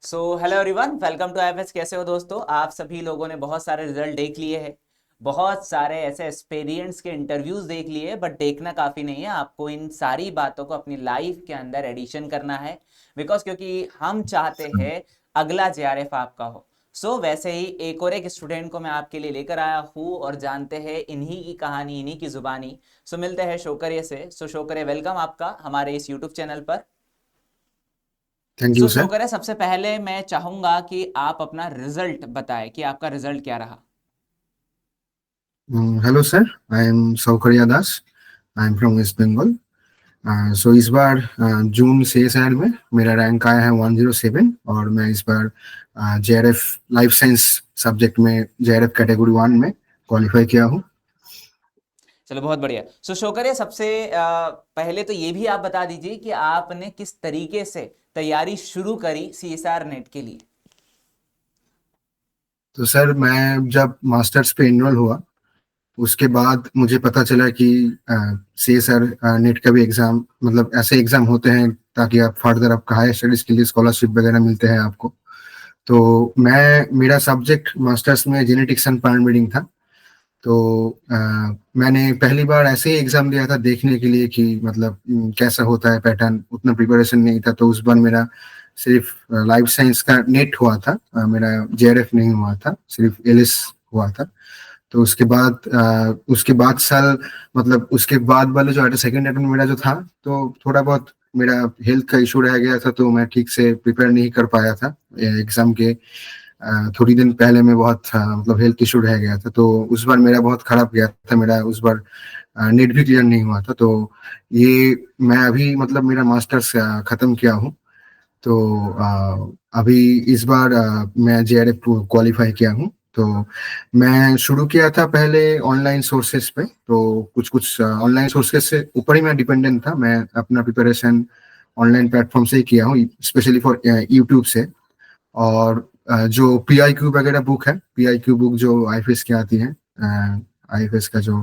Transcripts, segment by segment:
So hello everyone, welcome to FS. कैसे हो दोस्तों? आप सभी लोगों ने बहुत सारे रिजल्ट देख लिए हैं, बहुत सारे ऐसे एक्सपीरियंस के इंटरव्यूज देख लिए, बट देखना काफ़ी नहीं है। आपको इन सारी बातों को अपनी लाइफ के अंदर एडिशन करना है, बिकॉज क्योंकि हम चाहते हैं अगला जेआरएफ आपका हो। वैसे ही एक और एक स्टूडेंट को मैं आपके लिए लेकर आया हूँ और जानते हैं इन्हीं की कहानी, इन्हीं की जुबानी। मिलते हैं शोकरिया से। शोकरिया, वेलकम आपका हमारे इस यूट्यूब चैनल पर। Thank you sir. शोकर है, सबसे पहले मैं चाहूंगा कि आप अपना रिजल्ट बताएं कि आपका रिजल्ट क्या रहा। Hello sir, I am Soukariya Das. I am from West Bengal. So इस बार जून से शहर में मेरा रैंक आया है 107, और मैं इस बार जेआरएफ लाइफ साइंस सब्जेक्ट में जेआरएफ कैटेगरी 1 में क्वालिफाई किया हूँ। चलो, बहुत बढ़िया। शोकर है, सबसे पहले तो ये भी आप बता दीजिए कि आपने किस तरीके से तैयारी शुरू करी सीएसआर नेट के लिए। तो सर, मैं जब मास्टर्स पे इनरोल हुआ उसके बाद मुझे पता चला कि सीएसआर नेट का भी एग्जाम, मतलब ऐसे एग्जाम होते हैं ताकि आप फर्दर आपका हायर स्टडीज के लिए स्कॉलरशिप वगैरह मिलते हैं आपको। तो मेरा सब्जेक्ट मास्टर्स में जेनेटिक्स एंड प्लांट ब्रीडिंग था। तो मैंने पहली बार ऐसे ही एग्जाम दिया था देखने के लिए कि मतलब कैसा होता है पैटर्न। उतना प्रिपरेशन नहीं था, तो उस बार मेरा सिर्फ लाइफ साइंस का नेट हुआ था। मेरा जेआरएफ नहीं हुआ था, सिर्फ एलएस हुआ था। तो उसके बाद साल, मतलब उसके बाद वाले जो सेकंड अटेम्प्ट मेरा जो था, तो थोड़ा बहुत मेरा हेल्थ का इशू रह गया था, तो मैं ठीक से प्रिपेयर नहीं कर पाया था एग्जाम के। थोड़ी दिन पहले मैं बहुत मतलब हेल्थ इशू रह गया था, तो उस बार मेरा बहुत खराब गया था। मेरा उस बार नेट भी क्लियर नहीं हुआ था। तो ये मैं अभी मतलब मेरा मास्टर्स खत्म किया हूँ। तो अभी इस बार मैं जेआरएफ क्वालिफाई किया हूँ। तो मैं शुरू किया था पहले ऑनलाइन सोर्सेस पे, तो कुछ कुछ ऑनलाइन सोर्सेस से ऊपर ही मैं डिपेंडेंट था। मैं अपना प्रिपरेशन ऑनलाइन प्लेटफॉर्म से ही किया हूँ, स्पेशली फॉर यूट्यूब से। और जो पीआईक्यू वगैरह बुक है, पीआईक्यू बुक जो आईएफएस की आती है, आईएफएस का जो,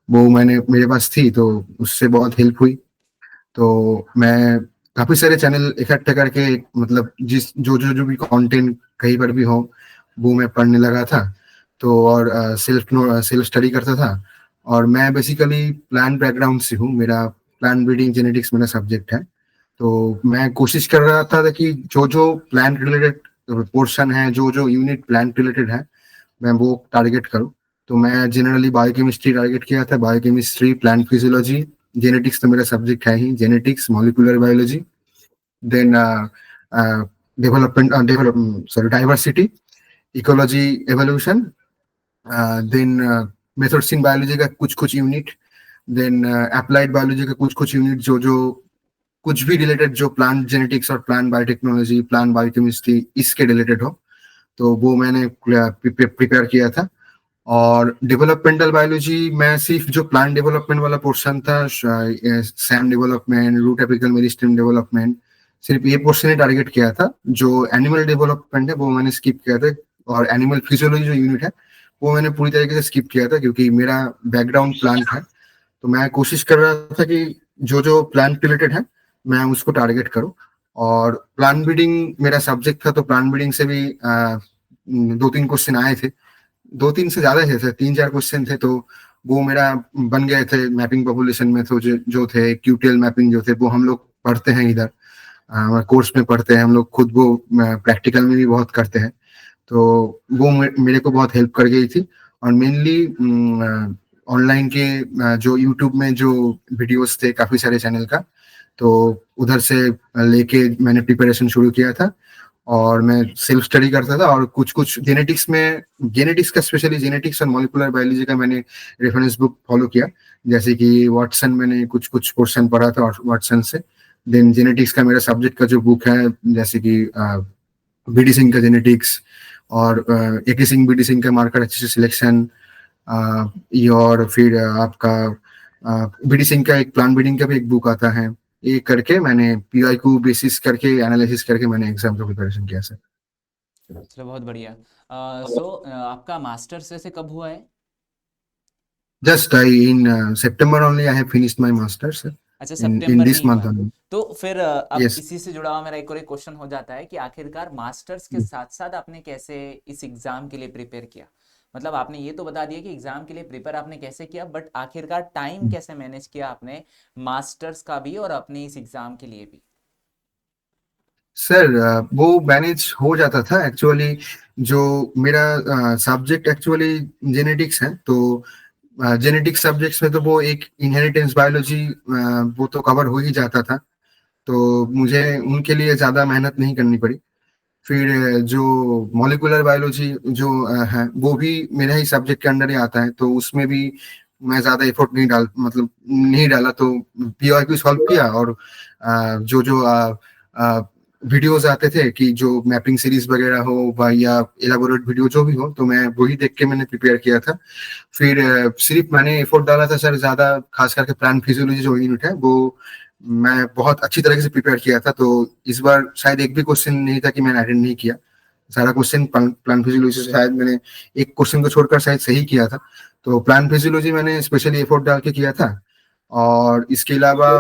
वो मैंने मेरे पास थी, तो उससे बहुत हेल्प हुई। तो मैं काफी सारे चैनल इकट्ठे करके, मतलब जिस जो भी कंटेंट कहीं पर भी हो वो मैं पढ़ने लगा था। तो और सेल्फ स्टडी करता था। और मैं बेसिकली प्लांट बैकग्राउंड से हूँ। मेरा प्लांट ब्रीडिंग जेनेटिक्स मेरा सब्जेक्ट है। तो मैं कोशिश कर रहा था कि जो जो प्लांट रिलेटेड पोर्शन है, जो जो यूनिट प्लांट रिलेटेड है, मैं वो टारगेट करूँ। तो मैं जनरली बायोकेमिस्ट्री टारगेट किया था, बायोकेमिस्ट्री, प्लांट फिजियोलॉजी। जेनेटिक्स तो मेरा सब्जेक्ट है ही, genetics, molecular biology, then development sorry diversity, ecology, evolution, then methods in biology का कुछ कुछ यूनिट, देन अप्लाइड बायोलॉजी का कुछ कुछ यूनिट, जो जो कुछ भी रिलेटेड जो प्लांट जेनेटिक्स और प्लांट बायोटेक्नोलॉजी, प्लांट बायोकेमिस्ट्री इसके रिलेटेड हो, तो वो मैंने प्रिपेयर किया था। और डेवलपमेंटल बायोलॉजी मैं सिर्फ जो प्लांट डेवलपमेंट वाला पोर्शन था, SAM development, root apical meristem development, सिर्फ ये पोर्शन ही टारगेट किया था। जो एनिमल डेवलपमेंट है वो मैंने स्किप किया था। और एनिमल फिजियोलॉजी जो यूनिट है वो मैंने पूरी तरीके से स्किप किया था, क्योंकि मेरा बैकग्राउंड प्लांट है। तो मैं कोशिश कर रहा था कि जो जो प्लांट रिलेटेड है मैं उसको टारगेट करूं। और प्लांट ब्रीडिंग मेरा सब्जेक्ट था, तो प्लांट ब्रीडिंग से भी 2-3 क्वेश्चन आए थे। 2-3 से ज्यादा थे, 3-4 क्वेश्चन थे। तो वो मेरा बन गए थे मैपिंग पॉपुलेशन में। तो जो थे क्यूटीएल मैपिंग जो थे, वो हम लोग पढ़ते हैं इधर, कोर्स में पढ़ते हैं हम लोग खुद, वो प्रैक्टिकल में भी बहुत करते हैं। तो वो मेरे को बहुत हेल्प कर गई थी। और मेनली ऑनलाइन के जो यूट्यूब में जो वीडियोस थे काफी सारे चैनल का, तो उधर से लेके मैंने प्रिपरेशन शुरू किया था। और मैं सेल्फ स्टडी करता था। और कुछ कुछ जेनेटिक्स में, जेनेटिक्स का स्पेशली जेनेटिक्स और मॉलिक्यूलर बायोलॉजी का मैंने रेफरेंस बुक फॉलो किया। जैसे कि वाटसन, मैंने कुछ कुछ पोर्शन पढ़ा था वाटसन से। देन जेनेटिक्स का मेरा सब्जेक्ट का जो बुक है, जैसे कि बीडी सिंह का जेनेटिक्स, और एके सिंह बीडी सिंह का मार्कर अच्छे से सिलेक्शन, ये, और फिर आपका बीडी सिंह का एक प्लांट ब्रीडिंग का भी एक बुक आता है। ये करके मैंने पीआई को बेसिस करके एनालिसिस करके मैंने एग्जाम का प्रिपरेशन किया सर। चलो, बहुत बढ़िया। आपका मास्टर्स वैसे कब हुआ है? Just I in September only I have finished my masters sir. अच्छा, in सितंबर में this ही हुआ month है। only. तो फिर अब Yes. इसी से जुड़ा हुआ मेरा एक और एक क्वेश्चन हो जाता है कि आखिरकार मास्टर्स के साथ साथ आपने कैसे इस एग्जाम के लिए प्रिपेयर किया। मतलब आपने ये तो बता दिया कि एग्जाम के लिए प्रिपेयर आपने कैसे किया, बट आखिरकार टाइम कैसे मैनेज किया आपने मास्टर्स का भी और अपने इस एग्जाम के लिए भी। सर वो मैनेज हो जाता था एक्चुअली। जो मेरा सब्जेक्ट एक्चुअली जेनेटिक्स है, तो जेनेटिक्स सब्जेक्ट्स में तो वो एक इनहेरिटेंस बायोलॉजी वो तो कवर हो ही जाता था। तो मुझे उनके लिए ज्यादा मेहनत नहीं करनी पड़ी। फिर जो मॉलिक्यूलर बायोलॉजी जो है वो भी मेरा ही सब्जेक्ट के अंडर ही आता है, तो उसमें भी मैं ज्यादा एफर्ट नहीं डाल मतलब नहीं डाला। तो पीओआईक्यू सॉल्व किया, और जो जो वीडियोस आते थे कि जो मैपिंग सीरीज वगैरह हो या एलाबोरेट वीडियो जो भी हो, तो मैं वही देख के मैंने प्रिपेयर किया था। फिर सिर्फ मैंने एफर्ट डाला था सर ज्यादा, खास करके प्लांट फिजियोलॉजी जो यूनिट है वो मैं बहुत अच्छी तरीके से प्रिपेयर किया था। तो इस बार शायद एक भी क्वेश्चन नहीं था कि मैंने अटेंड नहीं किया। सारा क्वेश्चन प्लांट फिजियोलॉजी से शायद मैंने एक क्वेश्चन को छोड़कर शायद सही किया था। तो प्लांट फिजियोलॉजी मैंने स्पेशली एफर्ट डाल के किया था। और इसके अलावा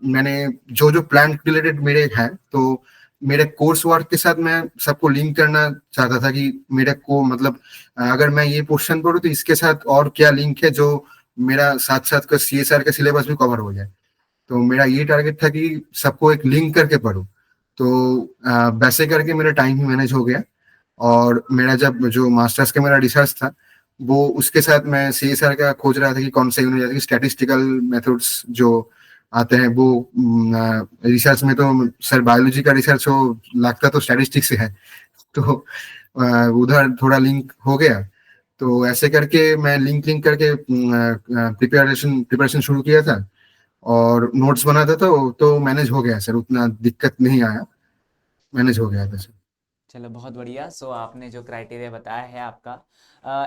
मैंने जो जो प्लांट रिलेटेड मेरे हैं, तो मेरे कोर्स वर्क के साथ मैं सबको लिंक करना चाहता था कि मेरे को मतलब अगर मैं ये क्वेश्चन पढ़ूँ तो इसके साथ और क्या लिंक है जो मेरा साथ साथ का सीएसआर का सिलेबस भी कवर हो जाए। तो मेरा ये टारगेट था कि सबको एक लिंक करके पढूं। तो वैसे करके मेरा टाइम ही मैनेज हो गया। और मेरा जब जो मास्टर्स का मेरा रिसर्च था, वो उसके साथ मैं सीएसआर का खोज रहा था कि कौन से यूनिट, जैसे कि स्टैटिस्टिकल मेथड्स जो आते हैं वो रिसर्च में तो सर बायोलॉजी का रिसर्च हो लगता तो स्टैटिस्टिक्स से है। तो उधर थोड़ा लिंक हो गया। तो ऐसे करके मैं लिंक लिंक करके प्रिपरेशन प्रिपरेशन शुरू किया था। और नोट्स बनाता था, तो मैनेज हो गया सर, उतना दिक्कत नहीं आया, मैनेज हो गया था सर। चलो बहुत बढ़िया। सो आपने जो क्राइटेरिया बताया है आपका,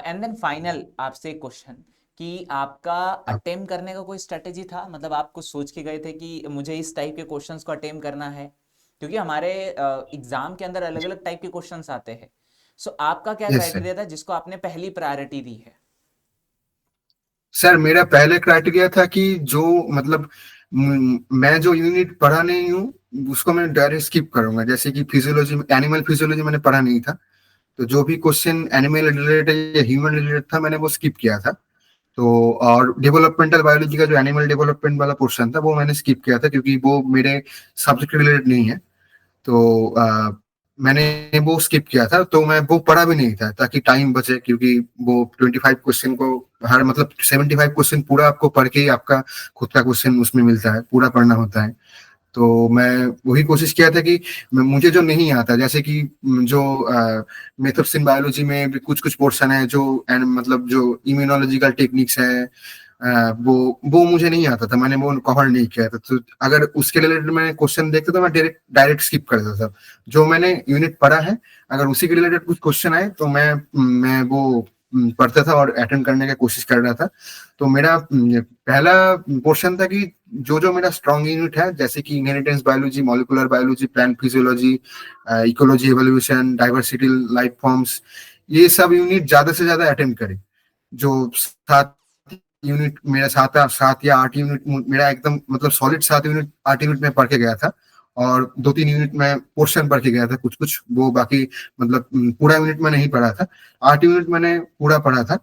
एंड देन फाइनल आपसे एक क्वेश्चन कि आपका आप अटेम्प्ट करने का कोई स्ट्रेटेजी था। मतलब आप कुछ सोच के गए थे कि मुझे इस टाइप के क्वेश्चंस को अटेम्प्ट करना है, क्योंकि हमारे एग्जाम के अंदर अलग अलग टाइप के क्वेश्चंस आते हैं। सो आपका क्या यस सर। क्राइटेरिया था जिसको आपने पहली प्रायोरिटी दी है। सर मेरा पहले क्राइटेरिया था कि जो मतलब मैं जो यूनिट पढ़ा नहीं हूँ उसको मैं डायरेक्ट स्किप करूंगा। जैसे कि फिजियोलॉजी, एनिमल फिजियोलॉजी मैंने पढ़ा नहीं था, तो जो भी क्वेश्चन एनिमल रिलेटेड या ह्यूमन रिलेटेड था मैंने वो स्किप किया था। तो और डेवलपमेंटल बायोलॉजी का जो एनिमल डेवलपमेंट वाला पोर्शन था वो मैंने स्किप किया था, क्योंकि वो मेरे सब्जेक्ट रिलेटेड नहीं है। तो मैंने वो स्किप किया था, तो मैं वो पढ़ा भी नहीं था ताकि टाइम बचे, क्योंकि वो 25 क्वेश्चन को हर मतलब 75 क्वेश्चन पूरा आपको पढ़ के ही आपका खुद का क्वेश्चन उसमें मिलता है, पूरा पढ़ना होता है। तो मैं वही कोशिश किया था कि मुझे जो नहीं आता, जैसे कि जो मेथड्स इन बायोलॉजी में भी कुछ कुछ पोर्शन है जो मतलब जो इम्यूनोलॉजिकल टेक्निक्स है, वो मुझे नहीं आता था, मैंने वो कवर नहीं किया था। तो अगर उसके रिलेटेड मैं क्वेश्चन देखता तो मैं डायरेक्ट डायरेक्ट स्किप करता था। जो मैंने यूनिट पढ़ा है, अगर उसी के रिलेटेड कुछ क्वेश्चन आए तो मैं वो पढ़ता था और अटेंड करने की कोशिश कर रहा था। तो मेरा पहला पोर्शन था कि जो जो मेरा स्ट्रॉन्ग यूनिट है, जैसे कि inheritance biology, molecular biology, plant physiology, ecology, evolution, diversity, life forms, ये सब यूनिट ज्यादा से ज्यादा अटेम्प्ट करें। जो 7 यूनिट मेरा 7 या 8 यूनिट मेरा एकदम मतलब सॉलिड 7 यूनिट 8 यूनिट में पढ़ के गया था। और 2-3 यूनिट में पोर्शन पढ़ के गया था, कुछ कुछ वो बाकी मतलब पूरा यूनिट में नहीं पढ़ा था। 8 यूनिट मैंने पूरा पढ़ा था।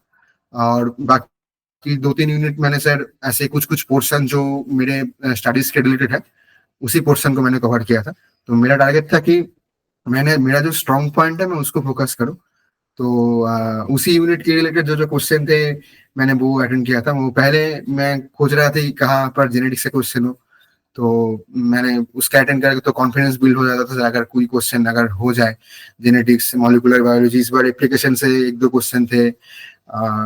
और बाकी 2-3 यूनिट मैंने सर ऐसे कुछ कुछ पोर्शन जो मेरे स्टडीज के रिलेटेड है उसी पोर्शन को मैंने कवर किया था। तो मेरा टारगेट था कि मैंने मेरा जो स्ट्रॉन्ग पॉइंट है मैं उसको फोकस करूं। तो उसी यूनिट के रिलेटेड जो जो क्वेश्चन थे मैंने वो अटेंड किया था। वो पहले मैं खोज रहा था कि कहाँ पर जेनेटिक्स से क्वेश्चन हो, तो मैंने उसका अटेंड करके तो कॉन्फिडेंस बिल्ड हो जाता था। अगर कोई क्वेश्चन अगर हो जाए जेनेटिक्स, मॉलिक्यूलर बायोलॉजी, इस बार एप्लीकेशन से 1-2 क्वेश्चन थे,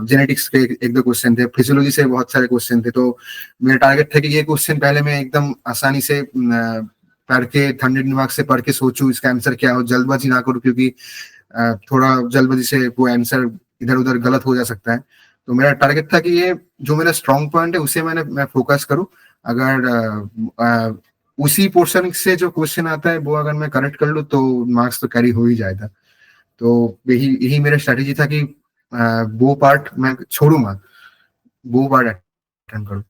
जेनेटिक्स के 1-2 क्वेश्चन थे, फिजियोलॉजी से बहुत सारे क्वेश्चन थे। तो मेरा टारगेट था कि ये क्वेश्चन पहले मैं एकदम आसानी से पढ़ के ठंडे दिमाग से पढ़ के सोचूं इसका आंसर क्या हो, जल्दबाजी ना करूं, क्योंकि थोड़ा जल्दबाजी से वो आंसर इधर उधर गलत हो जा सकता है। तो मेरा टारगेट था कि ये जो मेरा स्ट्रॉन्ग पॉइंट है उसे मैं फोकस करूं। अगर उसी पोर्शन से जो क्वेश्चन आता है वो अगर मैं करेक्ट कर लूँ तो मार्क्स तो कैरी हो ही जाएगा। तो यही यही मेरा स्ट्रेटेजी था कि वो पार्ट मैं छोड़ूंगा, वो पार्ट अटेंड करूँ।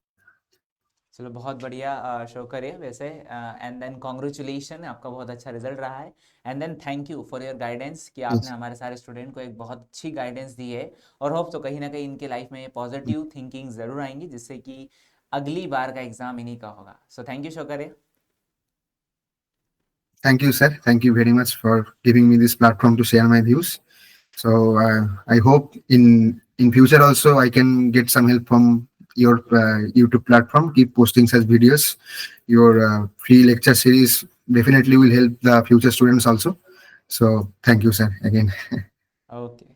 चलो बहुत बढ़िया शो करिए वैसे, एंड देन कॉन्ग्रेचुलेशन, आपका बहुत अच्छा रिजल्ट रहा है। And then thank you for your guidance कि आपने Yes. हमारे सारे स्टूडेंट को एक बहुत अच्छी गाइडेंस दी है। और होप तो कहीं ना कहीं इनके लाइफ में ये पॉजिटिव थिंकिंग ज़रूर आएंगी, जिससे कि अगली बार का एग्ज़ाम इन्हीं का होगा। सो थैंक यू शो करिए। Thank you, sir. Thank you very much for giving me this platform to share my views. So I hope in future also I can get some help from your YouTube platform. Keep posting such videos. Your free lecture series definitely will help the future students also. So thank you, sir, again. Okay.